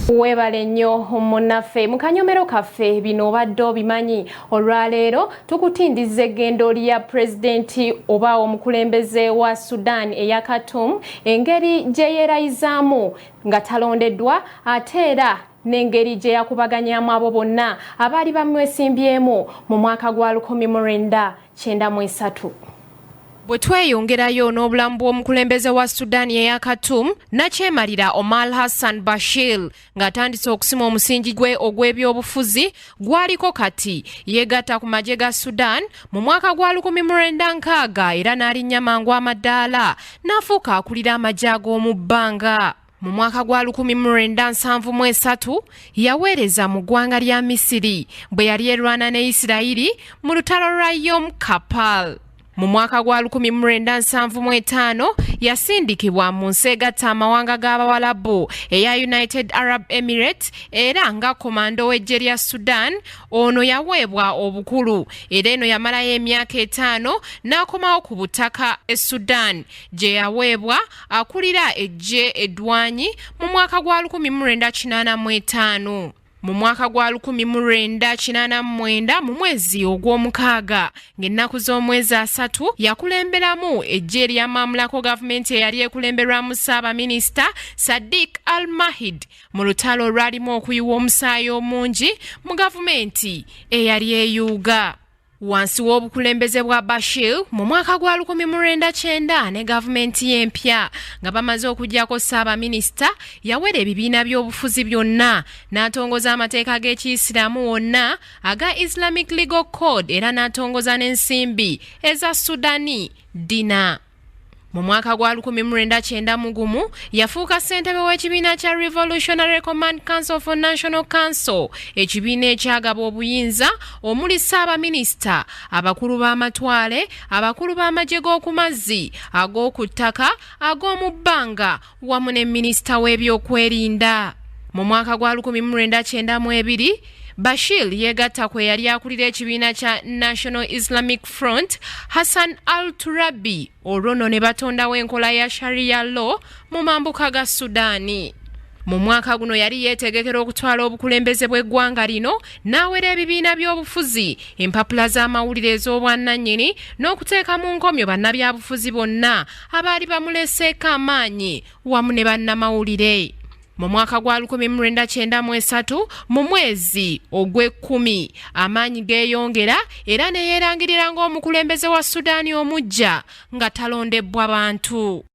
Webale nnyo munaffe mu kanyomero kaffe bino obadde obimanyi olwaleero tukutindiza eggendo lya pulezidenti oba omukulembeze wa Sudan eya Khartoum engeri gye yeerayizaamu nga talondeddwa ate era n'engeri gye yakubaganyamu abo bonna abaali bamwesimbyemu mu mwaka gwa 1993. Bwe tweyongerayo n'obulamu bw'omukulembeze wa Sudan eya Khartoum nakyemalira Omar Hassan Bashir ng'atandise okusima omusingi gwe ogw'ebyobufuzi gwaliko kati yeegatta ku magye ga Sudan mu mwaka gwa 1960 era n'alinnya mangu amaddaala n'afuuka akulira amagye ag'omu bbanga. Mu mwaka gwa 1973 yaweereza mu ggwanga lya Misiri bwe yali erwana ne Isirayiri mu lutalo lwa Yom Kippur. Mu mwaka gwa 1975 yasindikibwa mu nsi egatta amawanga g'Abawalabu eya United Arab Emirates era nga komando w'eggye lya Sudan. Ono yaweebwa obukulu era eno yamalayo emyaka 5 n'akomawo ku butaka e Sudan gye yaweebwa akulira eggye eddwanyi mu mwaka gwa 1985. Mu mwaka gwa 1989 mu mwezi ogw'omukaaga ng'ennaku z'omwezi 3 yakulemberamu eggye eryamamulako gavumenti eyali ekulemberwamu Ssaabaminisita Sadiq Al-Mahdi mu lutalo olwalimu okuyiwa omusaayi omungi mu gavumenti eyali eyuuga. Wansi w'obukulembeze bwa Bashir mu mwaka gwa 1990 ne gavumenti y'empya nga bamaze okuggyako Ssaabaminisita yawera ebibiina by'obufuzi byonna n'atongoza amateeka g'Ekiyisiraamu wonna aga Islamic Legal Code era n'atongoza n'ensimbi eza Sudani Dina. Mu mwaka gwa 1991 yafuuka ssentebe w'ekibiina kya Revolutionary Command Council for National Council, ekibiina ekyagaba obuyinza omuli Ssaabaminisita, abakulu b'amatwale, abakulu b'amagye g'oku mazzi, ag'oku ttaka, ag'omu bbanga wamu ne minisita w'ebyokwerinda. Mu mwaka gwa 1992 Bashir yeegatta kwe yali akulira ekibiina kya National Islamic Front Hassan al-Turabi olwo ne batondawo enkola ya Sharia law mu mambuka ga Sudaani. Mu mwaka guno yali yeetegekera okutwala obukulembeze bw'eggwanga lino n'awera ebibiina by'obufuzi, empapula z'amawulire ez'obwannannyini n'okuteeka mu nkomyo bannabyabufuzi bonna abaali bamuleseeko amaanyi wamu ne bannamawulire. Mu mwaka gwa 1993 mu mwezi ogw'ekkumi amaanyi geeyongera era ne yeerangirira ng'omukulembeze wa Sudaani omuggya nga talondebwa bantu.